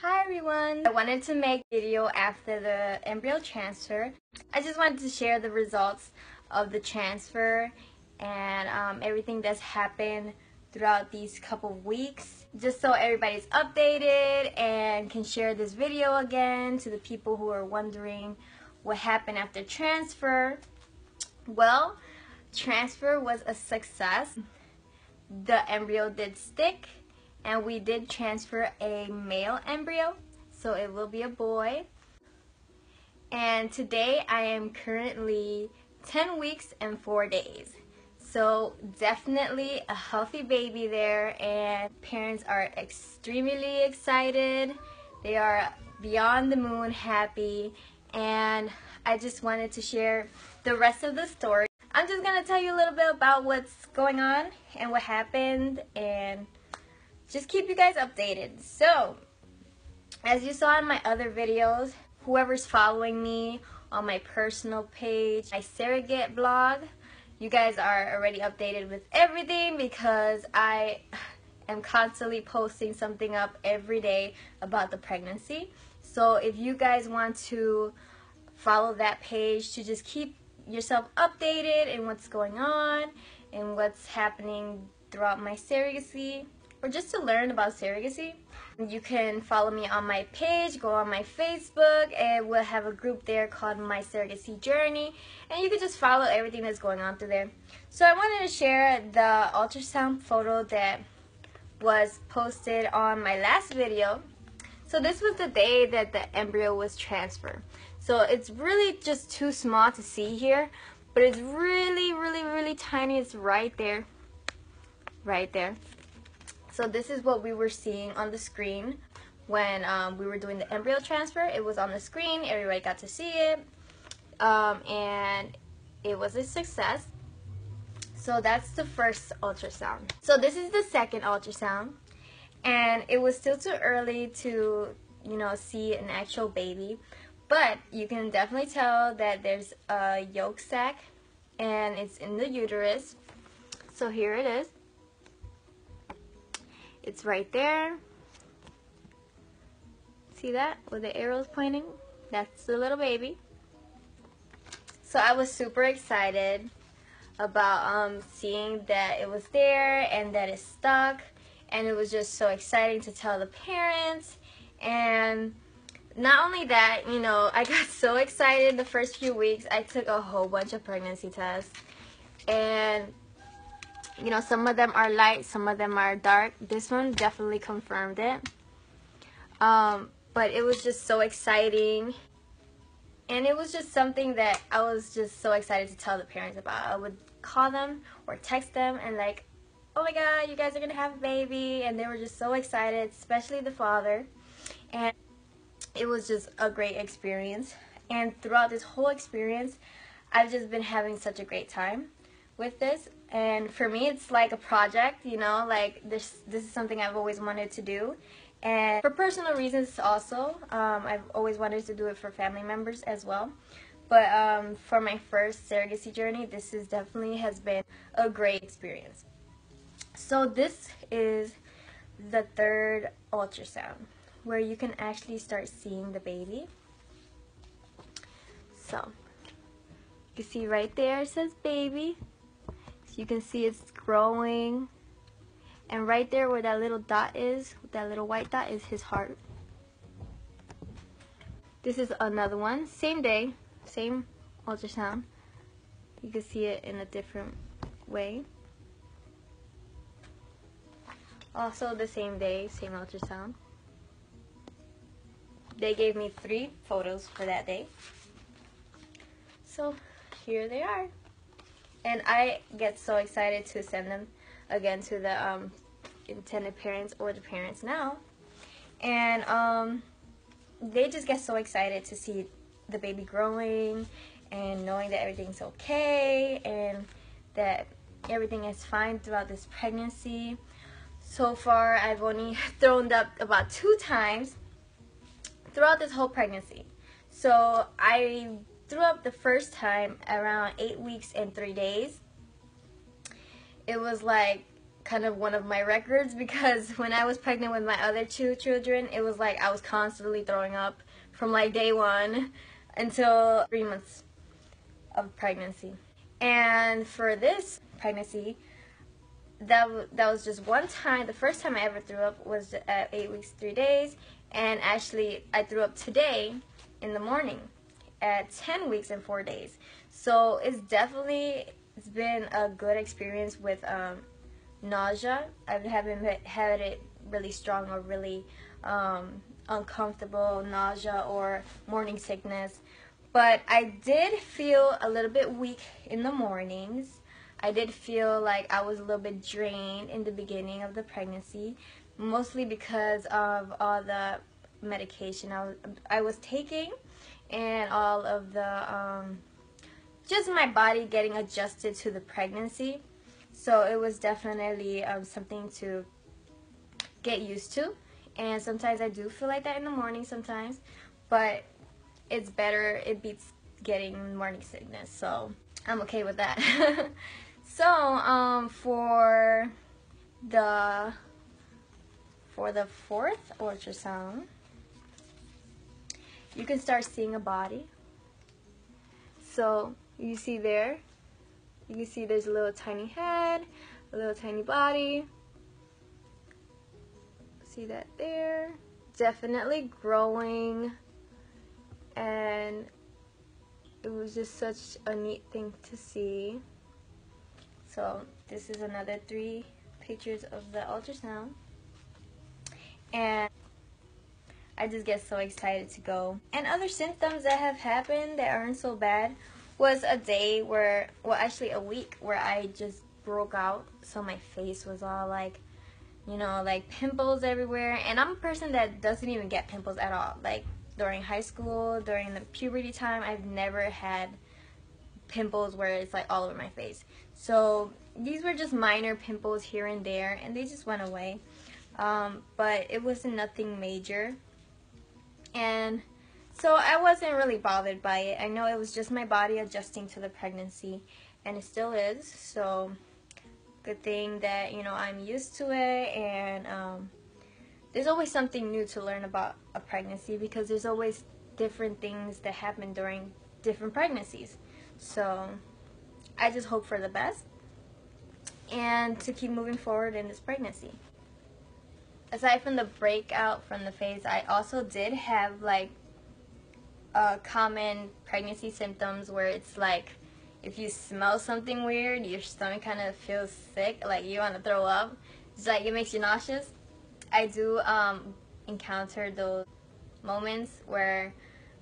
Hi everyone! I wanted to make a video after the embryo transfer. I just wanted to share the results of the transfer and everything that's happened throughout these couple weeks, just so everybody's updated and can share this video again to the people who are wondering what happened after transfer. Well, transfer was a success. The embryo did stick, and we did transfer a male embryo, so it will be a boy. And today I am currently 10 weeks and 4 days. So definitely a healthy baby there, and parents are extremely excited. They are beyond the moon happy, and I just wanted to share the rest of the story. I'm just going to tell you a little bit about what's going on and what happened, and just keep you guys updated. So, as you saw in my other videos, whoever's following me on my personal page, my surrogate blog, you guys are already updated with everything because I am constantly posting something up every day about the pregnancy. So if you guys want to follow that page to just keep yourself updated in what's going on and what's happening throughout my surrogacy, or just to learn about surrogacy, you can follow me on my page, go on my Facebook, and we'll have a group there called My Surrogacy Journey, and you can just follow everything that's going on through there. So I wanted to share the ultrasound photo that was posted on my last video. So this was the day that the embryo was transferred. So it's really just too small to see here, but it's really tiny. It's right there. So this is what we were seeing on the screen when we were doing the embryo transfer. It was on the screen, everybody got to see it, and it was a success. So that's the first ultrasound. So this is the second ultrasound, and it was still too early to, see an actual baby, but you can definitely tell that there's a yolk sac and it's in the uterus. So here it is. It's right there. See that? With the arrows pointing? That's the little baby. So I was super excited about seeing that it was there and that it stuck. And it was just so exciting to tell the parents. And not only that, I got so excited the first few weeks. I took a whole bunch of pregnancy tests. And some of them are light, some of them are dark. This one definitely confirmed it. But it was just so exciting. And it was just something that I was just so excited to tell the parents about. I would call them or text them and like, oh my God, you guys are going to have a baby. And they were just so excited, especially the father. And it was just a great experience. And throughout this whole experience, I've just been having such a great time with this. And for me, it's like a project, like this is something I've always wanted to do. And for personal reasons also, I've always wanted to do it for family members as well. But for my first surrogacy journey, this is definitely has been a great experience. So this is the third ultrasound, where you can actually start seeing the baby. So you can see right there it says baby. You can see it's growing, and right there where that little dot is, that little white dot, is his heart. This is another one, same day, same ultrasound. You can see it in a different way. Also the same day, same ultrasound. They gave me 3 photos for that day. So here they are. And I get so excited to send them again to the intended parents or the parents now. And they just get so excited to see the baby growing and knowing that everything's okay and that everything is fine throughout this pregnancy. So far, I've only thrown up about 2 times throughout this whole pregnancy. So I threw up the first time around 8 weeks and 3 days. It was like kind of one of my records, because when I was pregnant with my other two children, it was like I was constantly throwing up from like day one until 3 months of pregnancy. And for this pregnancy, that was just one time. The first time I ever threw up was at 8 weeks 3 days, and actually I threw up today in the morning at 10 weeks and 4 days. So it's been a good experience with nausea. I haven't had it really strong or really uncomfortable nausea or morning sickness, but I did feel a little bit weak in the mornings. I did feel like I was a little bit drained in the beginning of the pregnancy, mostly because of all the medication I was taking, and all of the just my body getting adjusted to the pregnancy. So it was definitely something to get used to. And sometimes I do feel like that in the morning sometimes, but it's better, it beats getting morning sickness, so I'm okay with that. So for the fourth ultrasound, you can start seeing a body. So you see there, you can see there's a little tiny head, a little tiny body. See that there? Definitely growing, and it was just such a neat thing to see. So this is another 3 pictures of the ultrasound, and I just get so excited to go. And other symptoms that have happened that aren't so bad was a day where, well, actually a week where I just broke out. So my face was all like, you know, like pimples everywhere. And I'm a person that doesn't even get pimples at all. Like during high school, during the puberty time, I've never had pimples where it's like all over my face. So these were just minor pimples here and there, and they just went away. But it wasn't nothing major. And so I wasn't really bothered by it. I know it was just my body adjusting to the pregnancy, and it still is. So good thing that, you know, I'm used to it, and there's always something new to learn about a pregnancy, because there's always different things that happen during different pregnancies. So I just hope for the best and to keep moving forward in this pregnancy. Aside from the breakout from the face, I also did have like common pregnancy symptoms where it's like if you smell something weird, your stomach kind of feels sick, like you want to throw up. It's like it makes you nauseous. I do encounter those moments where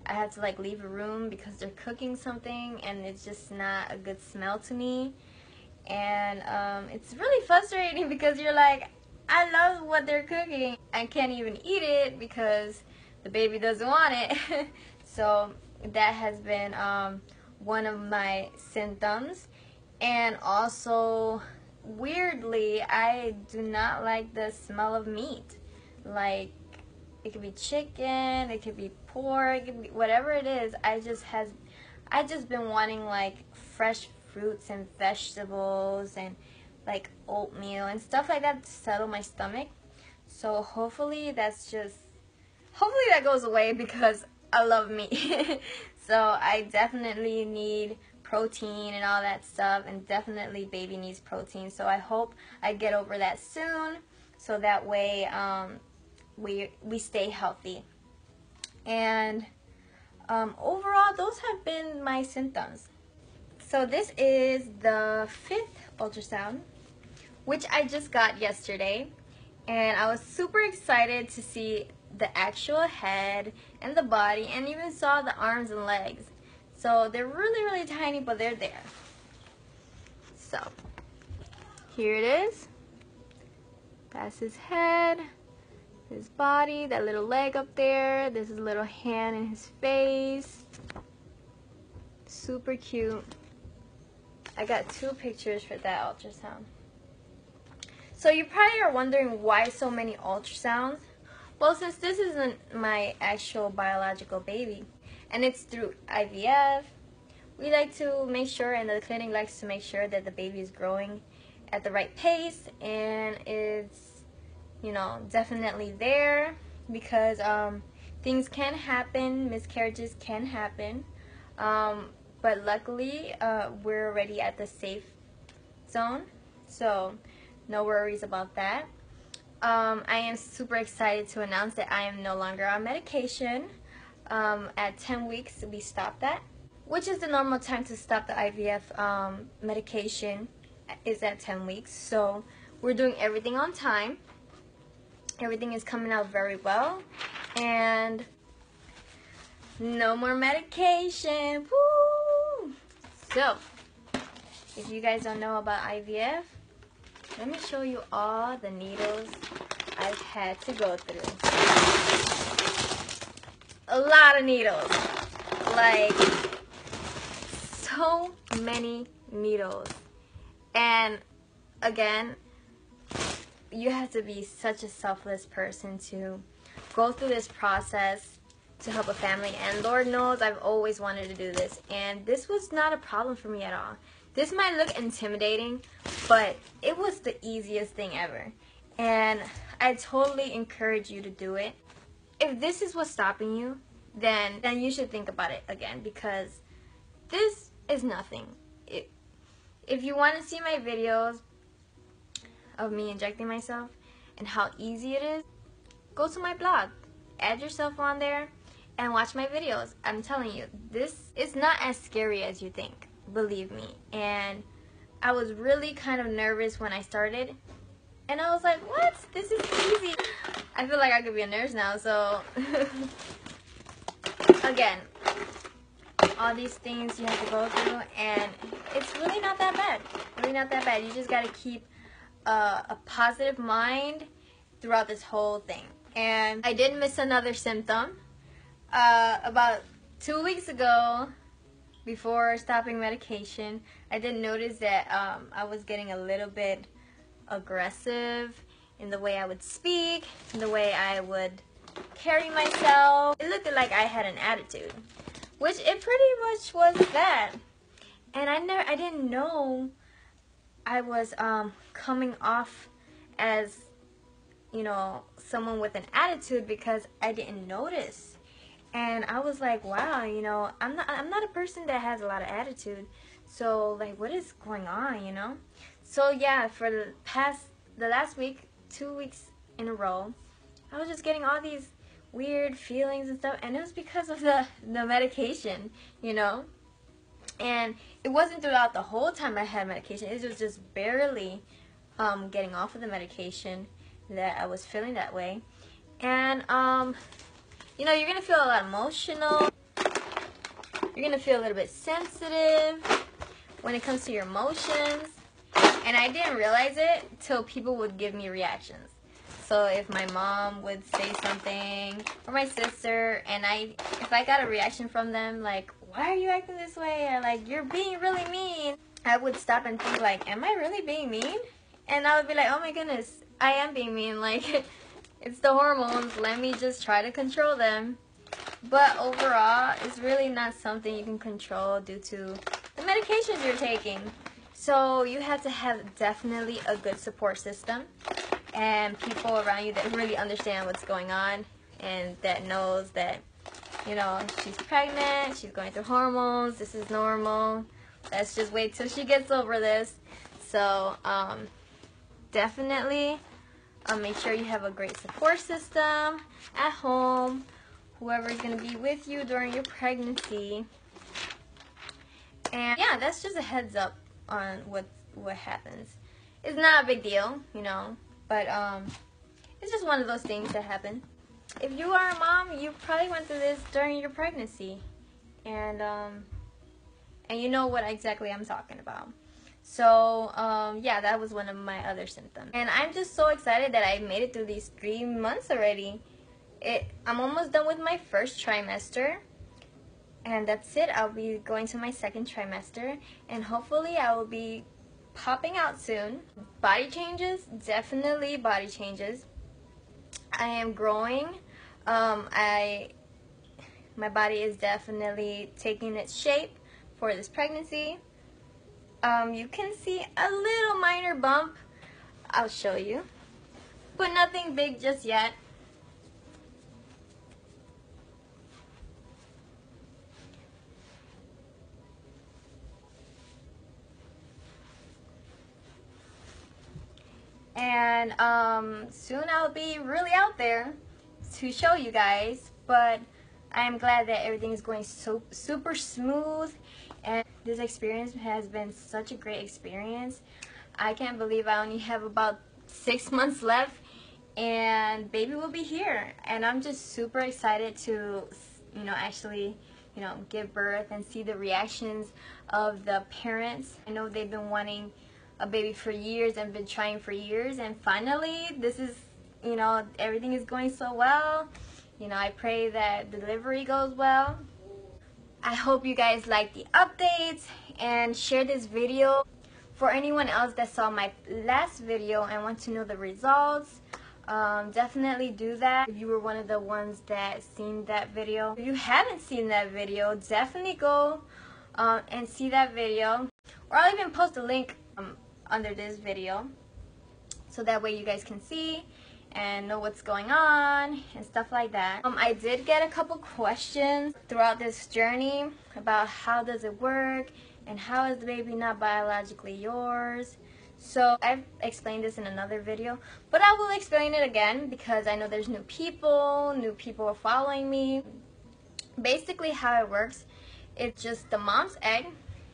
I have to like leave a room because they're cooking something and it's just not a good smell to me. And it's really frustrating because you're like, I love what they're cooking. I can't even eat it because the baby doesn't want it. So that has been one of my symptoms. And also, weirdly, I do not like the smell of meat. Like, it could be chicken, it could be pork, it could be whatever it is. I just been wanting like fresh fruits and vegetables and like oatmeal and stuff like that to settle my stomach. So hopefully that goes away because I love meat. So I definitely need protein and all that stuff, and definitely baby needs protein. So I hope I get over that soon, so that way we stay healthy. And overall, those have been my symptoms. So this is the 5th ultrasound, which I just got yesterday, and I was super excited to see the actual head and the body, and even saw the arms and legs. So they're really, really tiny, but they're there. So here it is. That's his head, his body, that little leg up there. There's his little hand in his face. Super cute. I got 2 pictures for that ultrasound. So you probably are wondering why so many ultrasounds. Well, since this isn't my actual biological baby, and it's through IVF, we like to make sure, and the clinic likes to make sure that the baby is growing at the right pace, and it's, you know, definitely there, because things can happen, miscarriages can happen, but luckily we're already at the safe zone, so no worries about that. I am super excited to announce that I am no longer on medication. At 10 weeks we stopped that, which is the normal time to stop the IVF medication, is at 10 weeks. So we're doing everything on time. Everything is coming out very well, and no more medication. Woo! So if you guys don't know about IVF, let me show you all the needles I've had to go through. A lot of needles. Like, so many needles. And again, you have to be such a selfless person to go through this process to help a family. And Lord knows I've always wanted to do this. And this was not a problem for me at all. This might look intimidating, but it was the easiest thing ever. And I totally encourage you to do it. If this is what's stopping you, then you should think about it again, because this is nothing. If you want to see my videos of me injecting myself and how easy it is, go to my blog, add yourself on there, and watch my videos. I'm telling you, this is not as scary as you think, believe me. And I was really kind of nervous when I started, and I was like, what? This is easy. I feel like I could be a nurse now, so again, all these things you have to go through, and it's really not that bad. Really not that bad. You just got to keep a positive mind throughout this whole thing. And I did miss another symptom. About 2 weeks ago, before stopping medication, I did notice that I was getting a little bit aggressive in the way I would speak, in the way I would carry myself. It looked like I had an attitude, which it pretty much was that. And I didn't know I was coming off as, you know, someone with an attitude, because I didn't notice. And I was like, wow, you know, I'm not a person that has a lot of attitude. So like, what is going on, you know? So yeah, for the last week, 2 weeks in a row, I was just getting all these weird feelings and stuff, and it was because of the medication, you know. And it wasn't throughout the whole time I had medication. It was just barely getting off of the medication that I was feeling that way. And you know, you're gonna feel a lot emotional. You're gonna feel a little bit sensitive when it comes to your emotions. And I didn't realize it till people would give me reactions. So if my mom would say something, or my sister, and if I got a reaction from them, like, why are you acting this way? Or like, you're being really mean, I would stop and think like, am I really being mean? And I would be like, oh my goodness, I am being mean. Like, it's the hormones. Let me just try to control them. But overall, it's really not something you can control due to the medications you're taking. So you have to have definitely a good support system and people around you that really understand what's going on and that knows that, you know, she's pregnant, she's going through hormones, this is normal. Let's just wait till she gets over this. So definitely make sure you have a great support system at home, whoever is going to be with you during your pregnancy. And yeah, that's just a heads up on what happens. It's not a big deal, you know, but it's just one of those things that happen. If you are a mom, you probably went through this during your pregnancy, and you know what exactly I'm talking about. So yeah, that was one of my other symptoms, and I'm just so excited that I made it through these 3 months already. I'm almost done with my first trimester, and that's it. I'll be going to my second trimester, and hopefully I will be popping out soon. Body changes, definitely body changes. I am growing. My body is definitely taking its shape for this pregnancy. You can see a little minor bump. I'll show you, but nothing big just yet. And soon I'll be really out there to show you guys, but I'm glad that everything is going so super smooth, and this experience has been such a great experience. I can't believe I only have about 6 months left and baby will be here, and I'm just super excited to actually give birth and see the reactions of the parents. I know they've been wanting a baby for years and been trying for years, and finally this is everything is going so well. I pray that delivery goes well. I hope you guys like the updates and share this video. For anyone else that saw my last video and want to know the results, definitely do that. If you were one of the ones that seen that video. If you haven't seen that video, definitely go and see that video. Or I'll even post a link under this video, so that way you guys can see and know what's going on and stuff like that. I did get a couple questions throughout this journey about how does it work and how is the baby not biologically yours. So I've explained this in another video, but I will explain it again because I know there's new people are following me. Basically how it works, it's just the mom's egg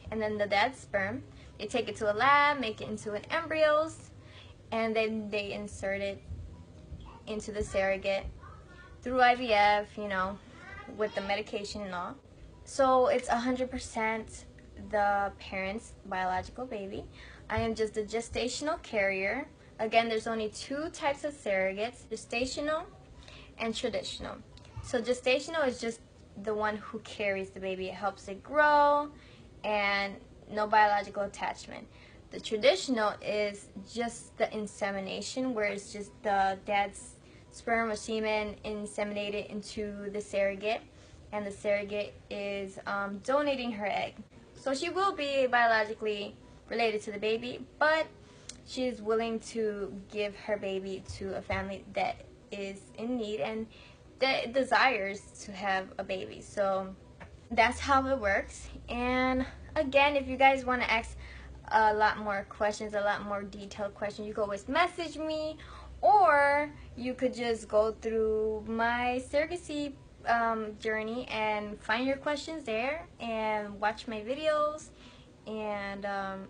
and then the dad's sperm. They take it to a lab, make it into an embryos, and then they insert it into the surrogate through IVF, with the medication and all. So it's 100% the parent's biological baby. I am just a gestational carrier. Again, there's only 2 types of surrogates, gestational and traditional. So gestational is just the one who carries the baby. It helps it grow and no biological attachment. The traditional is just the insemination, where it's just the dad's sperm or semen inseminated into the surrogate, and the surrogate is donating her egg. So she will be biologically related to the baby, but she is willing to give her baby to a family that is in need and that desires to have a baby. So that's how it works. And again, if you guys want to ask a lot more questions, a lot more detailed questions, you can always message me, or you could just go through my surrogacy journey and find your questions there and watch my videos, and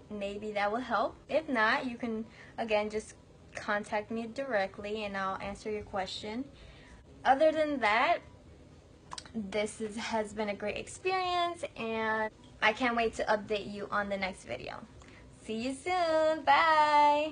maybe that will help. If not, you can again just contact me directly and I'll answer your question. Other than that, has been a great experience, and I can't wait to update you on the next video. See you soon. Bye.